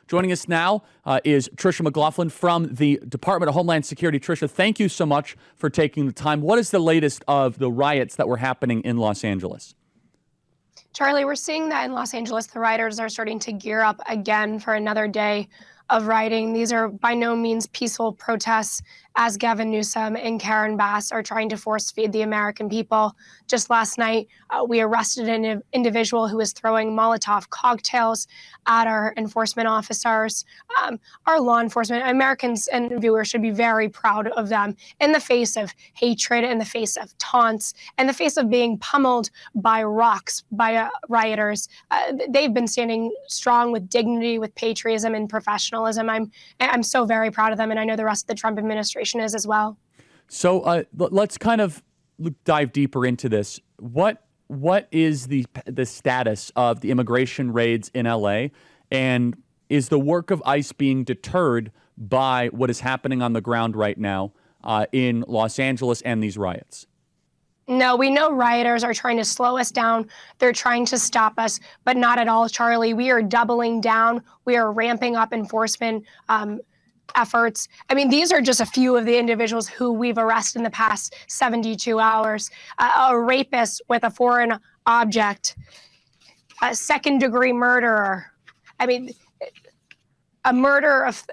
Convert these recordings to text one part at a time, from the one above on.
Joining us now is Tricia McLaughlin from the Department of Homeland Security. Tricia, thank you so much for taking the time. What is the latest of the riots that were happening in Los Angeles? Charlie, we're seeing that in Los Angeles, the rioters are starting to gear up again for another day of rioting. These are by no means peaceful protests, as Gavin Newsom and Karen Bass are trying to force feed the American people. Just last night, we arrested an individual who was throwing Molotov cocktails at our enforcement officers. Our law enforcement, Americans and viewers should be very proud of them in the face of hatred, in the face of taunts, in the face of being pummeled by rocks by rioters. They've been standing strong with dignity, with patriotism and professionalism. I'm so very proud of them, and I know the rest of the Trump administration is as well. So let's kind of dive deeper into this. What is the status of the immigration raids in LA, and is the work of ICE being deterred by what is happening on the ground right now in Los Angeles and these riots? No, we know rioters are trying to slow us down. They're trying to stop us, but not at all, Charlie. We are doubling down. We are ramping up enforcement efforts. I mean, these are just a few of the individuals who we've arrested in the past 72 hours. A rapist with a foreign object, a second-degree murderer. I mean, a murderer of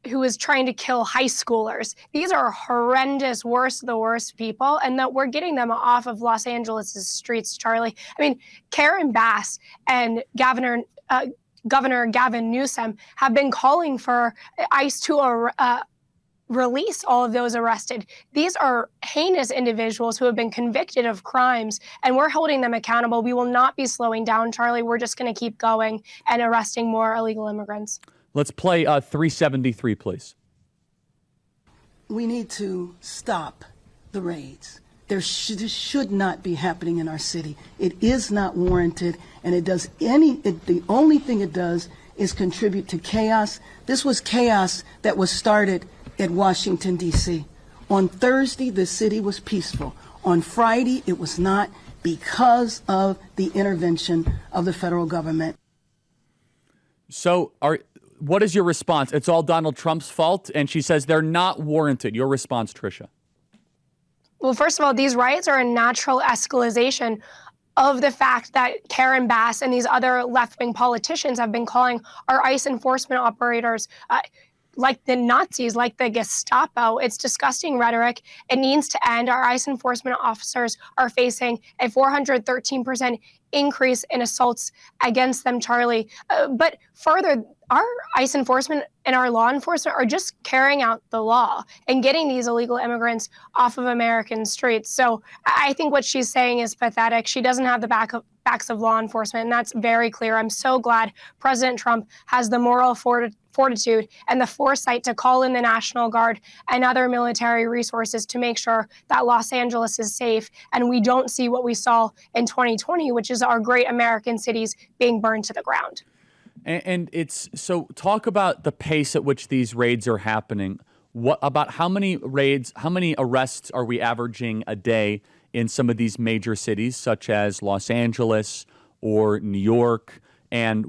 who is trying to kill high schoolers. These are horrendous, worst of the worst people, and that we're getting them off of Los Angeles' streets, Charlie. I mean, Karen Bass and Governor Gavin Newsom have been calling for ICE to release all of those arrested. These are heinous individuals who have been convicted of crimes, and we're holding them accountable. We will not be slowing down, Charlie. We're just going to keep going and arresting more illegal immigrants. Let's play 373, please. We need to stop the raids. This should not be happening in our city. It is not warranted, and the only thing it does is contribute to chaos. This was chaos that was started at Washington, D.C. On Thursday, the city was peaceful. On Friday, it was not, because of the intervention of the federal government. So what is your response? It's all Donald Trump's fault, and she says they're not warranted. Your response, Tricia? Well, first of all, these riots are a natural escalation of the fact that Karen Bass and these other left-wing politicians have been calling our ICE enforcement operators like the Nazis, like the Gestapo. It's disgusting rhetoric. It needs to end. Our ICE enforcement officers are facing a 413% increase in assaults against them, Charlie. But further, our ICE enforcement and our law enforcement are just carrying out the law and getting these illegal immigrants off of American streets. So I think what she's saying is pathetic. She doesn't have the backs of law enforcement, and that's very clear. I'm so glad President Trump has the moral fortitude and the foresight to call in the National Guard and other military resources to make sure that Los Angeles is safe and we don't see what we saw in 2020, which is our great American cities being burned to the ground. And so talk about the pace at which these raids are happening. About how many arrests are we averaging a day in some of these major cities, such as Los Angeles or New York? And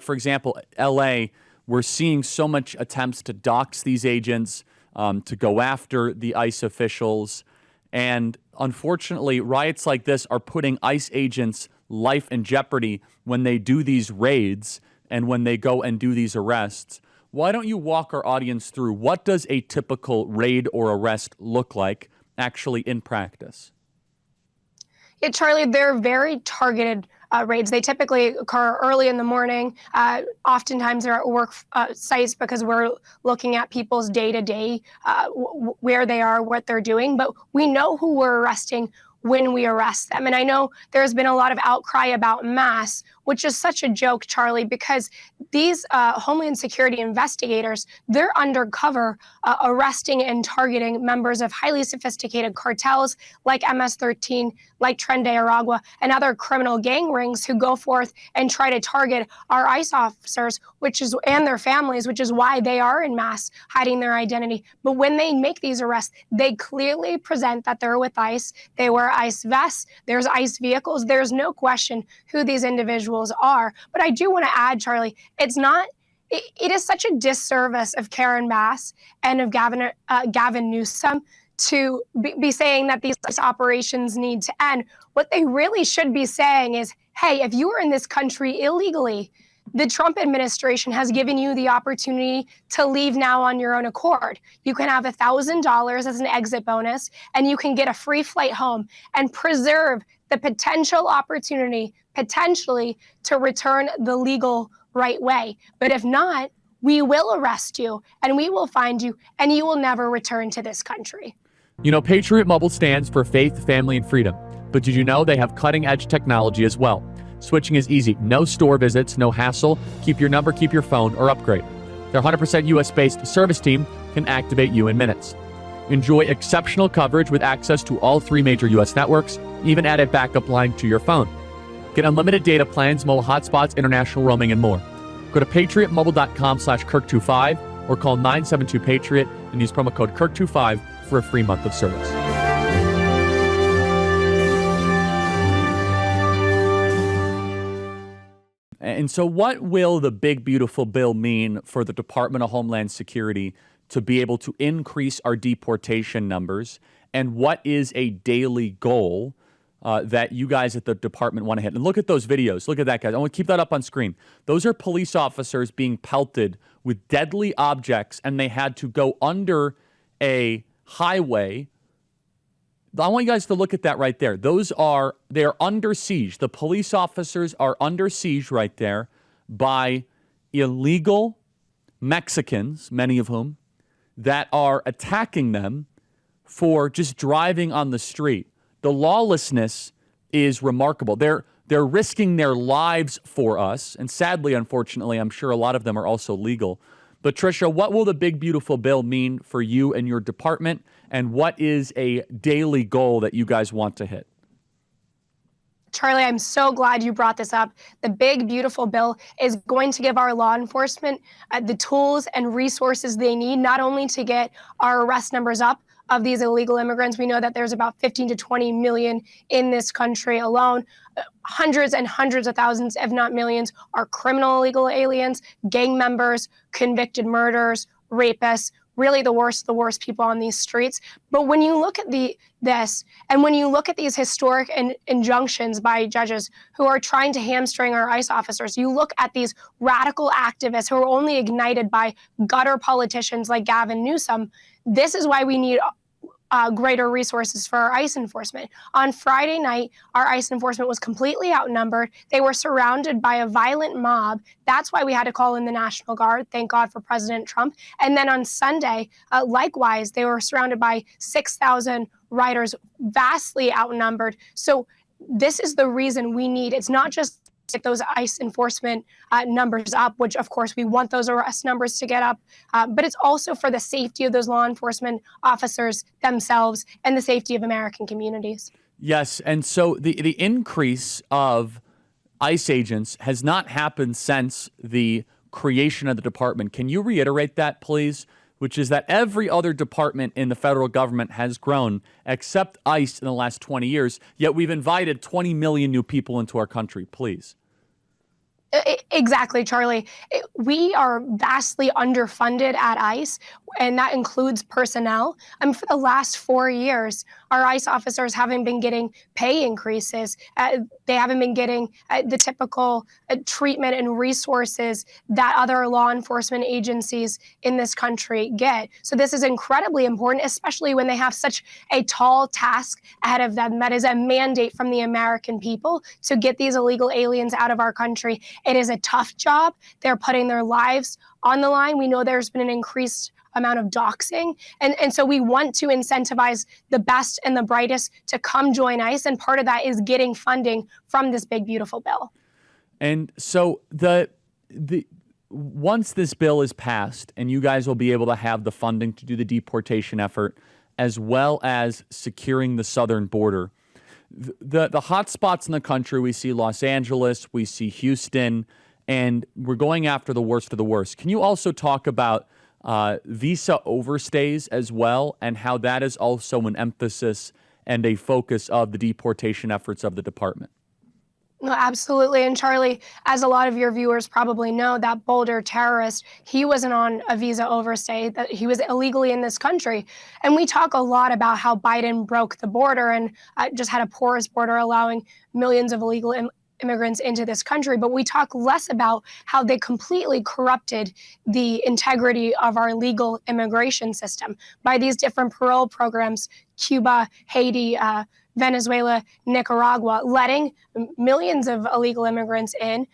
for example, LA, we're seeing so much attempts to dox these agents, to go after the ICE officials. And unfortunately, riots like this are putting ICE agents' life in jeopardy when they do these raids and when they go and do these arrests. Why don't you walk our audience through what does a typical raid or arrest look like actually in practice? Yeah, Charlie, they're very targeted raids. They typically occur early in the morning. Oftentimes they're at work sites because we're looking at people's day-to-day, where they are, what they're doing. But we know who we're arresting when we arrest them. And I know there's been a lot of outcry about mass, which is such a joke, Charlie, because these Homeland Security investigators, they're undercover arresting and targeting members of highly sophisticated cartels like MS-13, like Tren de Aragua, and other criminal gang rings who go forth and try to target our ICE officers, and their families, which is why they are in mass hiding their identity. But when they make these arrests, they clearly present that they're with ICE. They wear ICE vests. There's ICE vehicles. There's no question who these individuals are. But I do want to add, Charlie, it's not it is such a disservice of Karen Bass and of Gavin Newsom to be saying that these operations need to end. What they really should be saying is, hey, if you are in this country illegally, the Trump administration has given you the opportunity to leave now on your own accord. You can have $1,000 as an exit bonus, and you can get a free flight home and preserve the potential opportunity, potentially, to return the legal right way. But if not, we will arrest you and we will find you, and you will never return to this country. You know, Patriot Mobile stands for faith, family, and freedom. But did you know they have cutting-edge technology as well? Switching is easy. No store visits, no hassle. Keep your number, keep your phone, or upgrade. Their 100% US-based service team can activate you in minutes. Enjoy exceptional coverage with access to all 3 major US networks, even add a backup line to your phone. Get unlimited data plans, mobile hotspots, international roaming, and more. Go to patriotmobile.com/Kirk25 or call 972-PATRIOT and use promo code Kirk25 for a free month of service. And so what will the big, beautiful bill mean for the Department of Homeland Security to be able to increase our deportation numbers? And what is a daily goal that you guys at the department want to hit? And look at those videos. Look at that, guys. I want to keep that up on screen. Those are police officers being pelted with deadly objects, and they had to go under a highway. I want you guys to look at that right there. They're under siege. The police officers are under siege right there by illegal Mexicans, many of whom, that are attacking them for just driving on the street. The lawlessness is remarkable. They're risking their lives for us. And sadly, unfortunately, I'm sure a lot of them are also legal. But Tricia, what will the big, beautiful bill mean for you and your department? And what is a daily goal that you guys want to hit? Charlie, I'm so glad you brought this up. The big, beautiful bill is going to give our law enforcement the tools and resources they need, not only to get our arrest numbers up of these illegal immigrants. We know that there's about 15 to 20 million in this country alone. Hundreds and hundreds of thousands, if not millions, are criminal illegal aliens, gang members, convicted murderers, rapists, really the worst people on these streets. But when you look at this, and when you look at these historic injunctions by judges who are trying to hamstring our ICE officers, you look at these radical activists who are only ignited by gutter politicians like Gavin Newsom. This is why we need greater resources for our ICE enforcement. On Friday night, our ICE enforcement was completely outnumbered. They were surrounded by a violent mob. That's why we had to call in the National Guard. Thank God for President Trump. And then on Sunday, likewise, they were surrounded by 6,000 riders, vastly outnumbered. So this is the reason we need, it's not just get those ICE enforcement numbers up, which of course we want those arrest numbers to get up, but it's also for the safety of those law enforcement officers themselves and the safety of American communities. Yes, and so the increase of ICE agents has not happened since the creation of the department. Can you reiterate that, please? Which is that every other department in the federal government has grown except ICE in the last 20 years, yet we've invited 20 million new people into our country. Please. Exactly, Charlie. We are vastly underfunded at ICE, and that includes personnel. For the last 4 years, our ICE officers haven't been getting pay increases. They haven't been getting the typical treatment and resources that other law enforcement agencies in this country get. So this is incredibly important, especially when they have such a tall task ahead of them that is a mandate from the American people to get these illegal aliens out of our country. It is a tough job. They're putting their lives on the line. We know there's been an increased amount of doxing. And so we want to incentivize the best and the brightest to come join ICE. And part of that is getting funding from this big, beautiful bill. And so once this bill is passed and you guys will be able to have the funding to do the deportation effort, as well as securing the southern border, the hot spots in the country, we see Los Angeles, we see Houston, and we're going after the worst of the worst. Can you also talk about visa overstays as well, and how that is also an emphasis and a focus of the deportation efforts of the department? No, absolutely. And Charlie, as a lot of your viewers probably know, that Boulder terrorist, he wasn't on a visa overstay, that he was illegally in this country. And we talk a lot about how Biden broke the border and just had a porous border, allowing millions of illegal immigrants into this country. But we talk less about how they completely corrupted the integrity of our legal immigration system by these different parole programs, Cuba, Haiti, Venezuela, Nicaragua, letting millions of illegal immigrants in,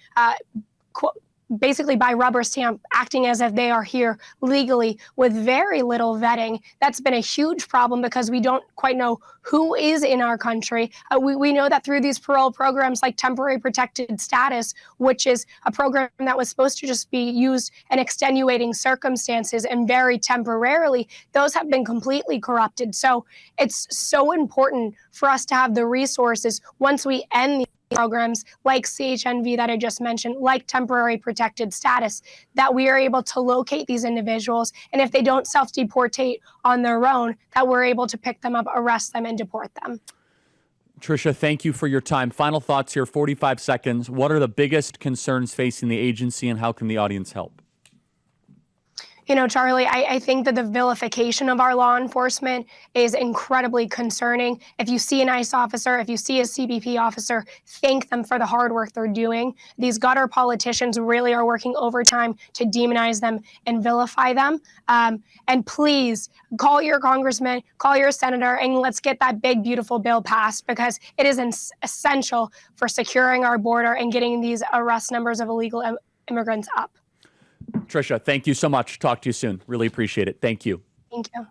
basically by rubber stamp, acting as if they are here legally with very little vetting. That's been a huge problem because we don't quite know who is in our country. We know that through these parole programs like temporary protected status, which is a program that was supposed to just be used in extenuating circumstances and very temporarily, those have been completely corrupted. So it's so important for us to have the resources once we end programs like CHNV that I just mentioned, like temporary protected status, that we are able to locate these individuals. And if they don't self-deportate on their own, that we're able to pick them up, arrest them, and deport them. Tricia, thank you for your time. Final thoughts here, 45 seconds. What are the biggest concerns facing the agency, and how can the audience help? You know, Charlie, I think that the vilification of our law enforcement is incredibly concerning. If you see an ICE officer, if you see a CBP officer, thank them for the hard work they're doing. These gutter politicians really are working overtime to demonize them and vilify them. And please call your congressman, call your senator, and let's get that big, beautiful bill passed, because it is essential for securing our border and getting these arrest numbers of illegal immigrants up. Tricia, thank you so much. Talk to you soon. Really appreciate it. Thank you. Thank you.